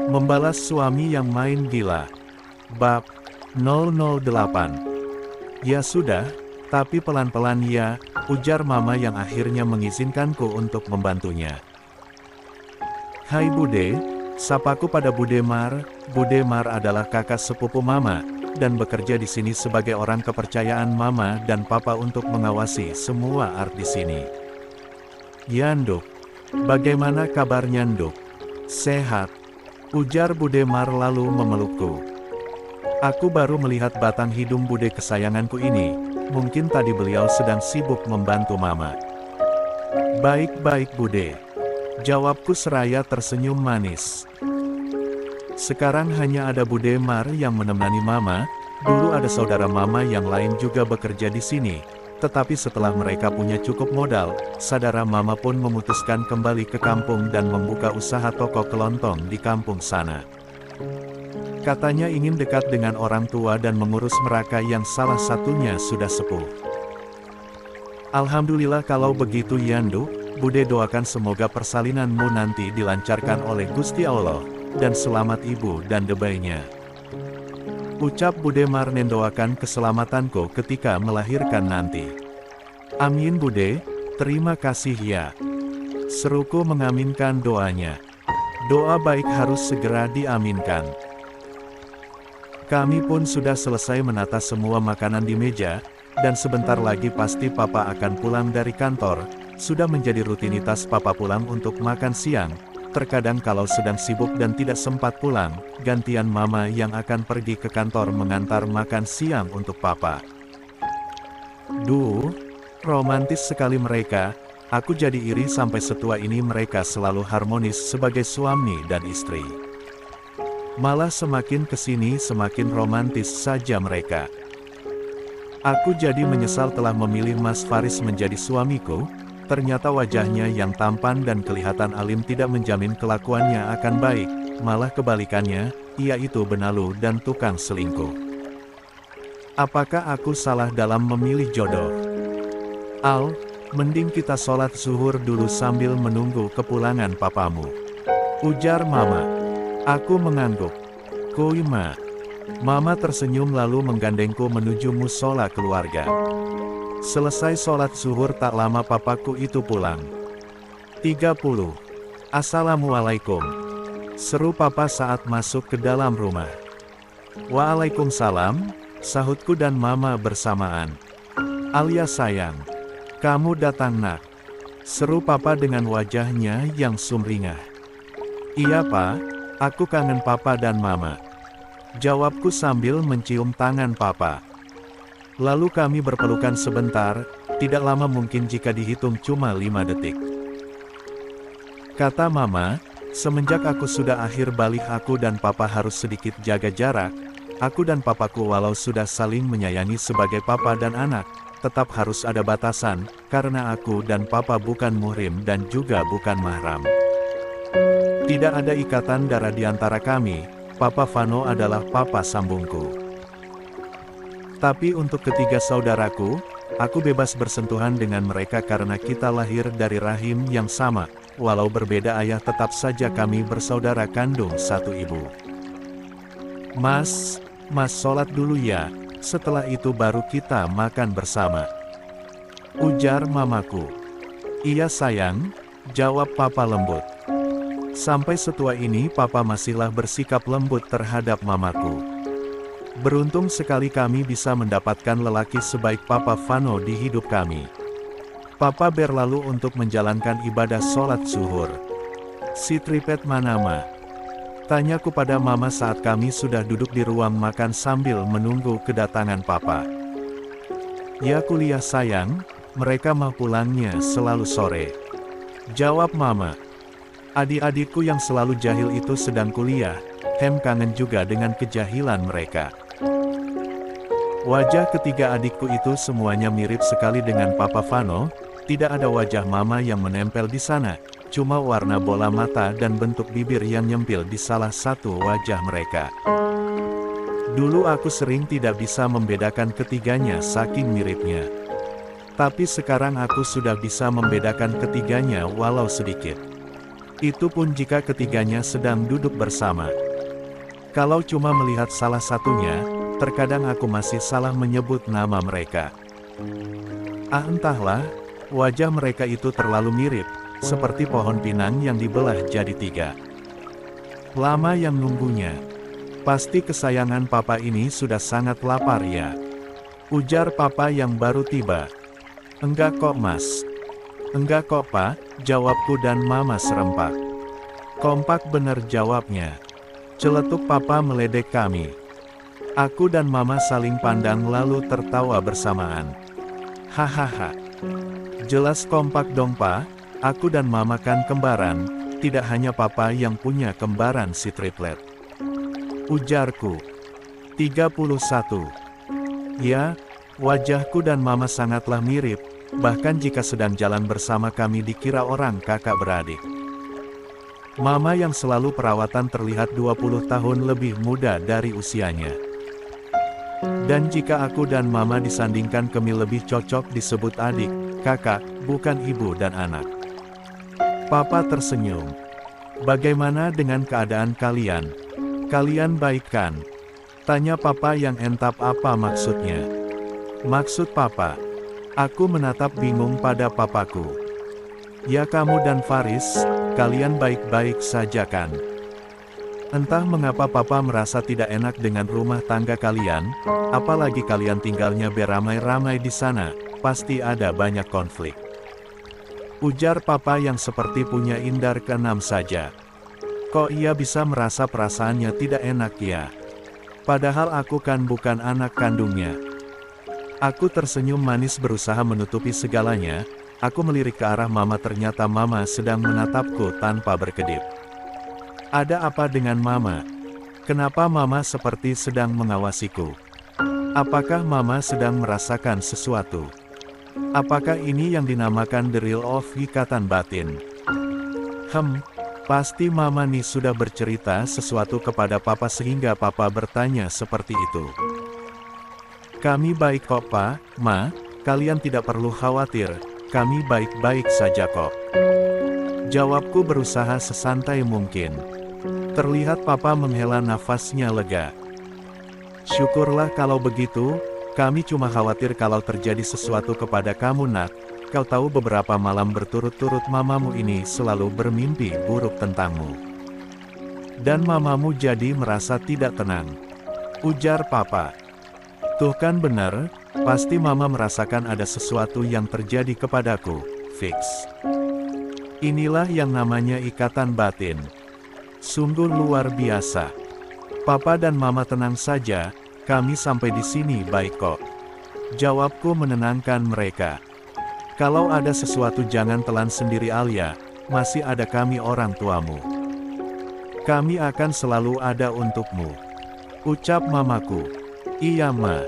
Membalas suami yang main gila. Bab 008. Ya sudah, tapi pelan-pelan ya, ujar Mama yang akhirnya mengizinkanku untuk membantunya. Hai Bude, sapaku pada Bude Mar. Bude Mar adalah kakak sepupu Mama, dan bekerja di sini sebagai orang kepercayaan Mama dan Papa untuk mengawasi semua art di sini. Ya Nduk, bagaimana kabarnya Nduk? Sehat, ujar Bude Mar lalu memelukku. Aku baru melihat batang hidung Bude kesayanganku ini, mungkin tadi beliau sedang sibuk membantu Mama. Baik-baik Bude, jawabku seraya tersenyum manis. Sekarang hanya ada Bude Mar yang menemani Mama, dulu ada saudara Mama yang lain juga bekerja di sini, tetapi setelah mereka punya cukup modal, saudara Mama pun memutuskan kembali ke kampung dan membuka usaha toko kelontong di kampung sana. Katanya ingin dekat dengan orang tua dan mengurus mereka yang salah satunya sudah sepuh. Alhamdulillah kalau begitu Yandu, Bude doakan semoga persalinanmu nanti dilancarkan oleh Gusti Allah, dan selamat ibu dan debaynya. Ucap Bude Mar mendoakan keselamatanku ketika melahirkan nanti. Amin Bude, terima kasih ya. Seruku mengaminkan doanya. Doa baik harus segera diaminkan. Kami pun sudah selesai menata semua makanan di meja, dan sebentar lagi pasti Papa akan pulang dari kantor. Sudah menjadi rutinitas Papa pulang untuk makan siang. Terkadang kalau sedang sibuk dan tidak sempat pulang, gantian Mama yang akan pergi ke kantor mengantar makan siang untuk Papa. Duh, romantis sekali mereka. Aku jadi iri sampai setua ini mereka selalu harmonis sebagai suami dan istri. Malah semakin kesini semakin romantis saja mereka. Aku jadi menyesal telah memilih Mas Faris menjadi suamiku. Ternyata wajahnya yang tampan dan kelihatan alim tidak menjamin kelakuannya akan baik, malah kebalikannya, ia itu benalu dan tukang selingkuh. Apakah aku salah dalam memilih jodoh? Al, mending kita sholat zuhur dulu sambil menunggu kepulangan papamu, ujar Mama. Aku mengangguk. Koima. Mama tersenyum lalu menggandengku menuju musola keluarga. Selesai sholat zuhur tak lama papaku itu pulang. 30. Assalamualaikum. Seru Papa saat masuk ke dalam rumah. Waalaikumsalam, sahutku dan Mama bersamaan. Alia sayang, kamu datang nak. Seru Papa dengan wajahnya yang sumringah. Iya Pak. Aku kangen Papa dan Mama. Jawabku sambil mencium tangan Papa. Lalu kami berpelukan sebentar, tidak lama mungkin jika dihitung cuma 5 detik. Kata Mama, semenjak aku sudah akhir balik aku dan Papa harus sedikit jaga jarak. Aku dan Papaku walau sudah saling menyayangi sebagai Papa dan anak, tetap harus ada batasan, karena aku dan Papa bukan muhrim dan juga bukan mahram. Tidak ada ikatan darah di antara kami, Papa Vano adalah papa sambungku. Tapi untuk ketiga saudaraku, aku bebas bersentuhan dengan mereka karena kita lahir dari rahim yang sama, walau berbeda ayah tetap saja kami bersaudara kandung satu ibu. Mas sholat dulu ya, setelah itu baru kita makan bersama, ujar Mamaku. Iya sayang, jawab Papa lembut. Sampai setua ini Papa masihlah bersikap lembut terhadap Mamaku. Beruntung sekali kami bisa mendapatkan lelaki sebaik Papa Vano di hidup kami. Papa berlalu untuk menjalankan ibadah sholat zuhur. Si Tripet mana Ma? Tanyaku pada Mama saat kami sudah duduk di ruang makan sambil menunggu kedatangan Papa. Ya kuliah sayang, mereka mah pulangnya selalu sore, jawab Mama. Adik-adikku yang selalu jahil itu sedang kuliah, kangen juga dengan kejahilan mereka. Wajah ketiga adikku itu semuanya mirip sekali dengan Papa Vano, tidak ada wajah Mama yang menempel di sana, cuma warna bola mata dan bentuk bibir yang nyempil di salah satu wajah mereka. Dulu aku sering tidak bisa membedakan ketiganya saking miripnya. Tapi sekarang aku sudah bisa membedakan ketiganya walau sedikit. Itu pun jika ketiganya sedang duduk bersama. Kalau cuma melihat salah satunya, terkadang aku masih salah menyebut nama mereka. Entahlah, wajah mereka itu terlalu mirip, seperti pohon pinang yang dibelah jadi 3. Lama yang nunggunya. Pasti kesayangan papa ini sudah sangat lapar ya. Ujar papa yang baru tiba. Enggak kok mas. Enggak kok pak, jawabku dan mama serempak. Kompak bener jawabnya. Celetuk papa meledek kami. Aku dan mama saling pandang lalu tertawa bersamaan. Hahaha. Jelas kompak dong pak, aku dan mama kan kembaran, tidak hanya papa yang punya kembaran si triplet. Ujarku. 31. Ya, wajahku dan mama sangatlah mirip, bahkan jika sedang jalan bersama kami dikira orang kakak beradik. Mama yang selalu perawatan terlihat 20 tahun lebih muda dari usianya. Dan jika aku dan mama disandingkan kami lebih cocok disebut adik, kakak, bukan ibu dan anak. Papa tersenyum. Bagaimana dengan keadaan kalian? Kalian baik kan? Tanya papa yang entap apa maksudnya. Maksud papa? Aku menatap bingung pada papaku. Ya kamu dan Faris, kalian baik-baik saja kan? Entah mengapa papa merasa tidak enak dengan rumah tangga kalian, apalagi kalian tinggalnya beramai-ramai di sana, pasti ada banyak konflik. Ujar papa yang seperti punya indar keenam saja. Kok ia bisa merasa perasaannya tidak enak ya? Padahal aku kan bukan anak kandungnya. Aku tersenyum manis berusaha menutupi segalanya, aku melirik ke arah mama ternyata mama sedang menatapku tanpa berkedip. Ada apa dengan mama? Kenapa mama seperti sedang mengawasiku? Apakah mama sedang merasakan sesuatu? Apakah ini yang dinamakan the real of ikatan batin? Pasti mama nih sudah bercerita sesuatu kepada papa sehingga papa bertanya seperti itu. Kami baik kok pak, ma, kalian tidak perlu khawatir, kami baik-baik saja kok. Jawabku berusaha sesantai mungkin. Terlihat papa menghela nafasnya lega. Syukurlah kalau begitu, kami cuma khawatir kalau terjadi sesuatu kepada kamu nak. Kau tahu beberapa malam berturut-turut mamamu ini selalu bermimpi buruk tentangmu. Dan mamamu jadi merasa tidak tenang. Ujar papa. Tuh kan benar, pasti mama merasakan ada sesuatu yang terjadi kepadaku, fix. Inilah yang namanya ikatan batin. Sungguh luar biasa. Papa dan mama tenang saja, kami sampai di sini baik kok. Jawabku menenangkan mereka. Kalau ada sesuatu jangan telan sendiri Alia, masih ada kami orang tuamu. Kami akan selalu ada untukmu. Ucap mamaku. Iya ma.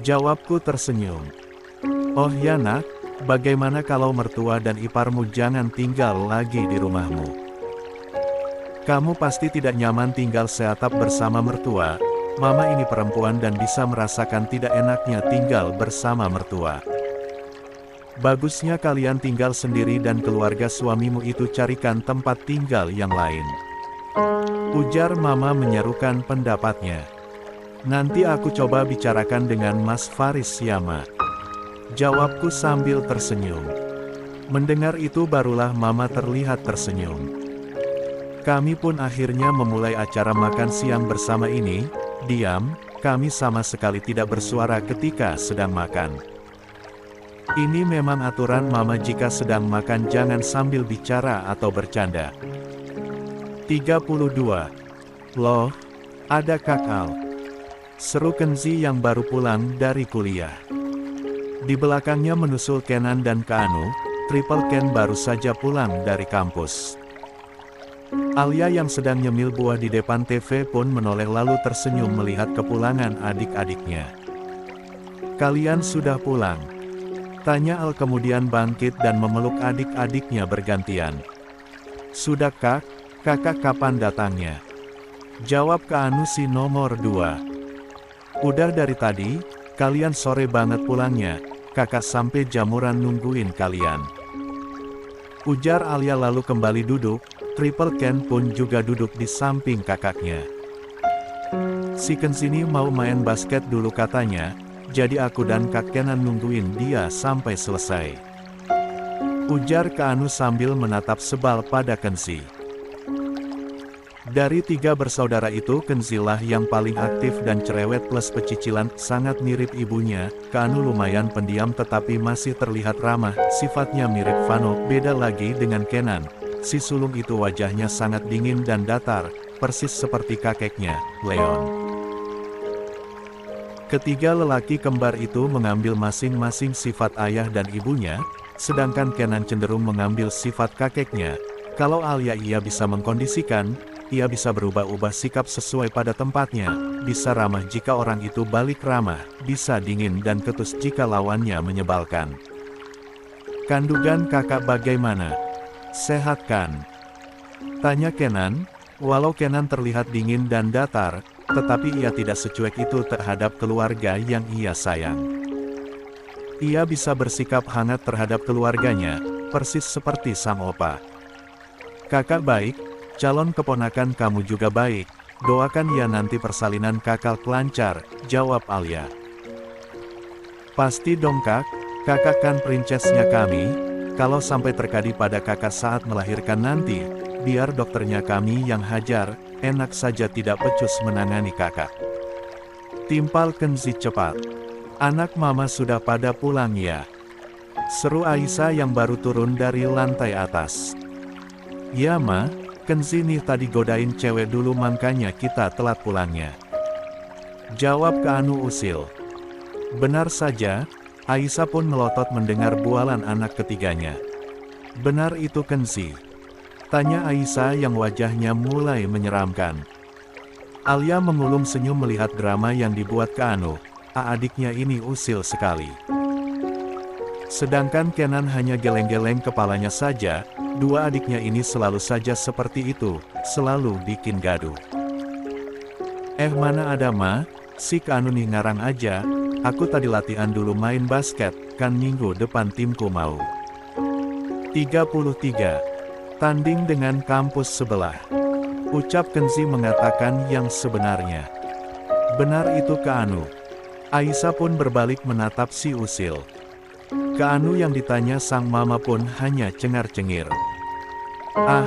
Jawabku tersenyum. Oh ya nak, bagaimana kalau mertua dan iparmu jangan tinggal lagi di rumahmu? Kamu pasti tidak nyaman tinggal seatap bersama mertua, mama ini perempuan dan bisa merasakan tidak enaknya tinggal bersama mertua. Bagusnya kalian tinggal sendiri dan keluarga suamimu itu carikan tempat tinggal yang lain. Ujar mama menyerukan pendapatnya. Nanti aku coba bicarakan dengan Mas Faris ya ma. Jawabku sambil tersenyum. Mendengar itu barulah mama terlihat tersenyum. Kami pun akhirnya memulai acara makan siang bersama ini. Diam, kami sama sekali tidak bersuara ketika sedang makan. Ini memang aturan mama jika sedang makan jangan sambil bicara atau bercanda. 32. Loh, ada Kakal. Seru Kenzi yang baru pulang dari kuliah. Di belakangnya menusul Kenan dan Kaanu, Triple Ken baru saja pulang dari kampus. Alia yang sedang nyemil buah di depan TV pun menoleh lalu tersenyum melihat kepulangan adik-adiknya. Kalian sudah pulang? Tanya Al kemudian bangkit dan memeluk adik-adiknya bergantian. Sudah kak, kakak kapan datangnya? Jawab Kaanu si nomor 2. Udah dari tadi, kalian sore banget pulangnya, kakak sampai jamuran nungguin kalian. Ujar Alia lalu kembali duduk, Triple Ken pun juga duduk di samping kakaknya. Si Kenzi ini mau main basket dulu katanya, jadi aku dan Kak Kenan nungguin dia sampai selesai. Ujar Kak Anu sambil menatap sebal pada Kenzi. Dari 3 bersaudara itu Kenzi lah yang paling aktif dan cerewet plus pecicilan, sangat mirip ibunya. Kak Anu lumayan pendiam tetapi masih terlihat ramah, sifatnya mirip Vano, beda lagi dengan Kenan. Si sulung itu wajahnya sangat dingin dan datar, persis seperti kakeknya, Leon. Ketiga lelaki kembar itu mengambil masing-masing sifat ayah dan ibunya, sedangkan Kenan cenderung mengambil sifat kakeknya. Kalau Alia ia bisa mengkondisikan, ia bisa berubah-ubah sikap sesuai pada tempatnya, bisa ramah jika orang itu balik ramah, bisa dingin dan ketus jika lawannya menyebalkan. Kandungan kakak bagaimana? Sehat kan? Tanya Kenan, walau Kenan terlihat dingin dan datar, tetapi ia tidak secuek itu terhadap keluarga yang ia sayang. Ia bisa bersikap hangat terhadap keluarganya, persis seperti sang opa. Kakak baik, calon keponakan kamu juga baik, doakan ya nanti persalinan kakak lancar, jawab Alia. Pasti dong kak, kakak kan princesnya kami, kalau sampai terjadi pada kakak saat melahirkan nanti, biar dokternya kami yang hajar, enak saja tidak becus menangani kakak. Timpal Kenzi cepat. Anak mama sudah pada pulang ya? Seru Aisyah yang baru turun dari lantai atas. Ya ma, Kenzi nih tadi godain cewek dulu makanya kita telat pulangnya. Jawab Kak Anu usil. Benar saja, Aisyah pun melotot mendengar bualan anak ketiganya. Benar itu Kenzi? Tanya Aisyah yang wajahnya mulai menyeramkan. Alia mengulum senyum melihat drama yang dibuat Kak Anu, adiknya ini usil sekali. Sedangkan Kenan hanya geleng-geleng kepalanya saja, 2 adiknya ini selalu saja seperti itu, selalu bikin gaduh. Mana ada ma, si Kak Anu nih ngarang aja, aku tadi latihan dulu main basket, kan minggu depan timku mau 33. Tanding dengan kampus sebelah. Ucap Kenzi mengatakan yang sebenarnya. Benar itu Kak Anu. Aisyah pun berbalik menatap si usil. Kak Anu yang ditanya sang mama pun hanya cengar-cengir. Ah,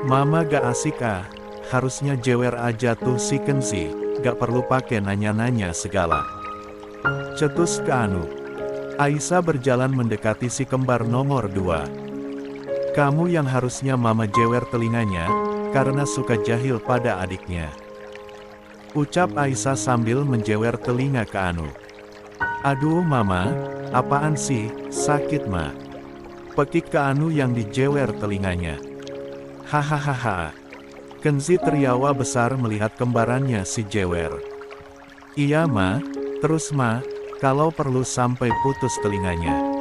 mama gak asik ah, harusnya jewer aja tuh si Kenzi, gak perlu pakai nanya-nanya segala. Cetus Kak Anu. Aisyah berjalan mendekati si kembar nomor 2. Kamu yang harusnya mama jewer telinganya, karena suka jahil pada adiknya. Ucap Aisyah sambil menjewer telinga Kak Anu. Aduh mama, apaan sih, sakit ma. Pekik Kak Anu yang dijewer telinganya. Hahaha. Kenzi teriawa besar melihat kembarannya si jewer. Iya ma, terus ma, kalau perlu sampai putus telinganya.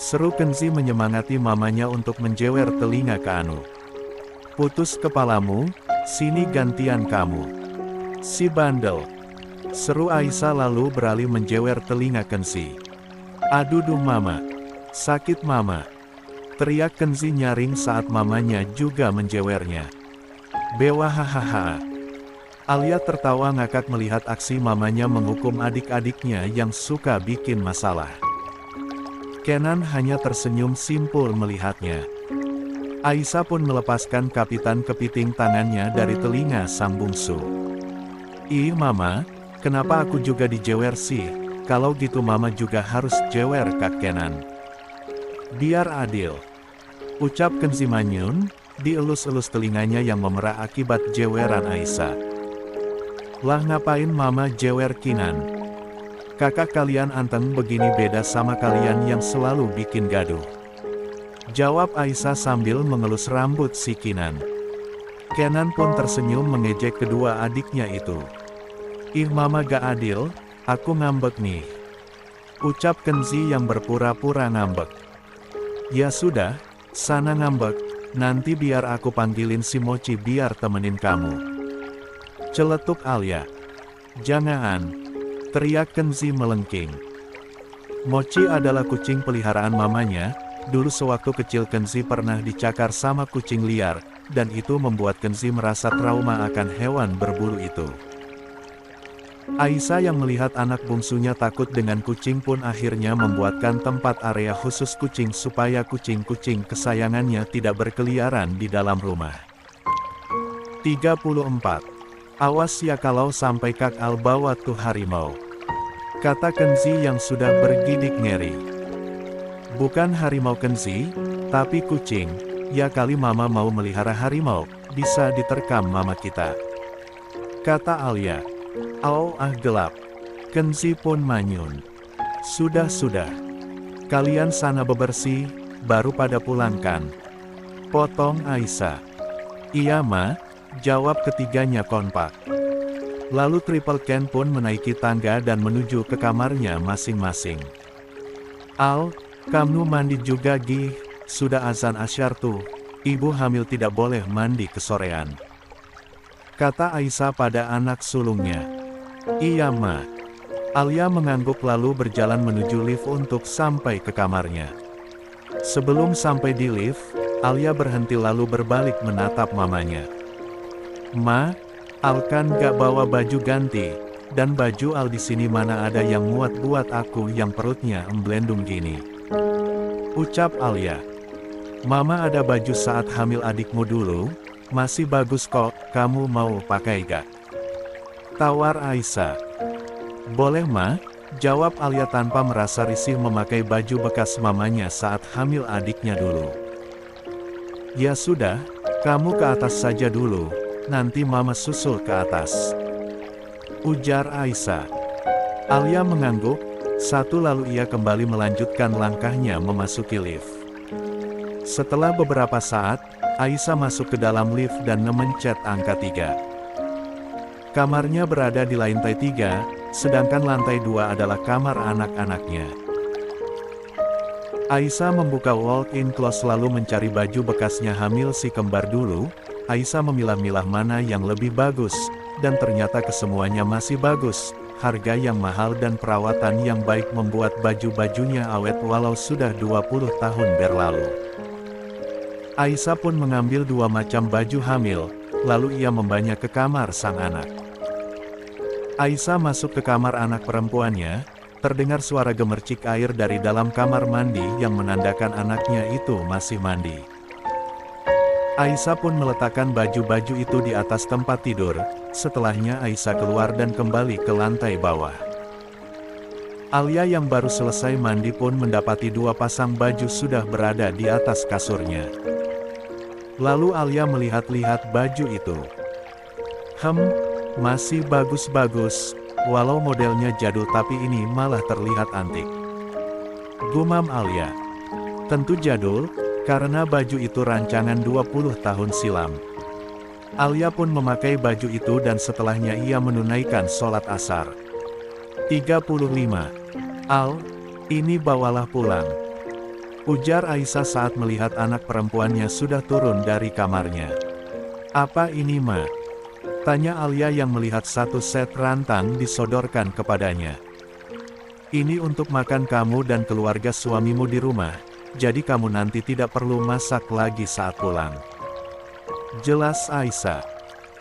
Seru Kenzi menyemangati mamanya untuk menjewer telinga Kak Anu. Putus kepalamu, sini gantian kamu. Si bandel. Seru Aisyah lalu beralih menjewer telinga Kenzi. Aduh mama. Sakit mama. Teriak Kenzi nyaring saat mamanya juga menjewernya. Bewa hahaha. Alia tertawa ngakak melihat aksi mamanya menghukum adik-adiknya yang suka bikin masalah. Kenan hanya tersenyum simpul melihatnya. Aisyah pun melepaskan kapitan kepiting tangannya dari telinga sang bungsu. Ih mama, kenapa aku juga dijewer sih? Kalau gitu mama juga harus jewer Kak Kenan. Biar adil. Ucap Kenzi manyun, dielus-elus telinganya yang memerah akibat jeweran Aisyah. Lah ngapain mama jewer Kinan? Kakak kalian anteng begini beda sama kalian yang selalu bikin gaduh. Jawab Aisyah sambil mengelus rambut si Kinan. Kenan pun tersenyum mengejek kedua adiknya itu. Ih mama gak adil, aku ngambek nih. Ucap Kenzi yang berpura-pura ngambek. Ya sudah, sana ngambek, nanti biar aku panggilin si Mochi biar temenin kamu. Celetuk Alia. Jangan. teriak Kenzi melengking. Mochi adalah kucing peliharaan mamanya. Dulu sewaktu kecil Kenzi pernah dicakar sama kucing liar, dan itu membuat Kenzi merasa trauma akan hewan berbulu itu. Aisyah yang melihat anak bungsunya takut dengan kucing pun akhirnya membuatkan tempat area khusus kucing supaya kucing-kucing kesayangannya tidak berkeliaran di dalam rumah. 34. Awas ya kalau sampai Kak Al bawa tuh harimau, kata Kenzi yang sudah bergidik ngeri. Bukan harimau Kenzi, tapi kucing. Ya kali mama mau melihara harimau, bisa diterkam mama kita, kata Alia. Oh gelap. Kenzi pun manyun. Sudah. Kalian sana bebersih, baru pada pulangkan, potong Aisyah. Iya ma, jawab ketiganya kompak. Lalu Triple Ken pun menaiki tangga dan menuju ke kamarnya masing-masing. Al, kamu mandi juga Gih, sudah azan asyar tuh, ibu hamil tidak boleh mandi kesorean, kata Aisyah pada anak sulungnya. Iya ma. Alia mengangguk lalu berjalan menuju lift untuk sampai ke kamarnya. Sebelum sampai di lift, Alia berhenti lalu berbalik menatap mamanya. Ma, Al kan gak bawa baju ganti, dan baju Al di sini mana ada yang muat buat aku yang perutnya emblendung gini, ucap Alia. Mama ada baju saat hamil adikmu dulu, masih bagus kok, kamu mau pakai gak? Tawar Aisyah. Boleh ma, jawab Alia tanpa merasa risih memakai baju bekas mamanya saat hamil adiknya dulu. Ya sudah, kamu ke atas saja dulu, nanti mama susul ke atas, ujar Aisyah. Alia mengangguk, lalu ia kembali melanjutkan langkahnya memasuki lift. Setelah beberapa saat, Aisyah masuk ke dalam lift dan memencet angka 3. Kamarnya berada di lantai 3, sedangkan lantai 2 adalah kamar anak-anaknya. Aisyah membuka walk-in closet lalu mencari baju bekasnya hamil si kembar dulu. Aisyah memilah-milah mana yang lebih bagus, dan ternyata kesemuanya masih bagus. Harga yang mahal dan perawatan yang baik membuat baju-bajunya awet walau sudah 20 tahun berlalu. Aisyah pun mengambil 2 macam baju hamil, lalu ia membawanya ke kamar sang anak. Aisyah masuk ke kamar anak perempuannya, terdengar suara gemercik air dari dalam kamar mandi yang menandakan anaknya itu masih mandi. Aisyah pun meletakkan baju-baju itu di atas tempat tidur, setelahnya Aisyah keluar dan kembali ke lantai bawah. Alia yang baru selesai mandi pun mendapati 2 pasang baju sudah berada di atas kasurnya. Lalu Alia melihat-lihat baju itu. Masih bagus-bagus, walau modelnya jadul tapi ini malah terlihat antik, gumam Alia. Tentu jadul, karena baju itu rancangan 20 tahun silam. Alia pun memakai baju itu dan setelahnya ia menunaikan sholat asar. 35. Al, ini bawalah pulang, ujar Aisyah saat melihat anak perempuannya sudah turun dari kamarnya. Apa ini ma? Tanya Alia yang melihat 1 set rantang disodorkan kepadanya. Ini untuk makan kamu dan keluarga suamimu di rumah, jadi kamu nanti tidak perlu masak lagi saat pulang, jelas Aisyah.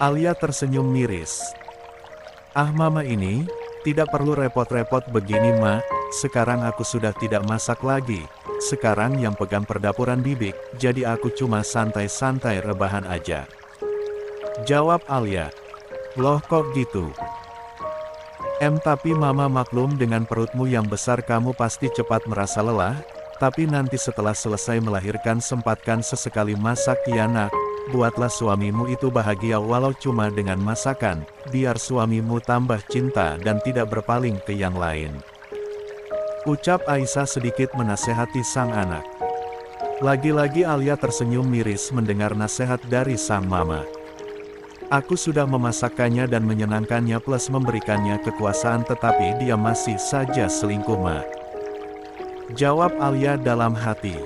Alia tersenyum miris. Ah mama ini, tidak perlu repot-repot begini ma, sekarang aku sudah tidak masak lagi, sekarang yang pegang perdapuran bibik, jadi aku cuma santai-santai rebahan aja, jawab Alia. Loh kok gitu? Tapi mama maklum dengan perutmu yang besar kamu pasti cepat merasa lelah, tapi nanti setelah selesai melahirkan sempatkan sesekali masak ya nak, buatlah suamimu itu bahagia walau cuma dengan masakan, biar suamimu tambah cinta dan tidak berpaling ke yang lain, ucap Aisyah sedikit menasehati sang anak. Lagi-lagi Alia tersenyum miris mendengar nasihat dari sang mama. Aku sudah memasakkannya dan menyenangkannya plus memberikannya kekuasaan tetapi dia masih saja selingkuh ma, jawab Alia dalam hati.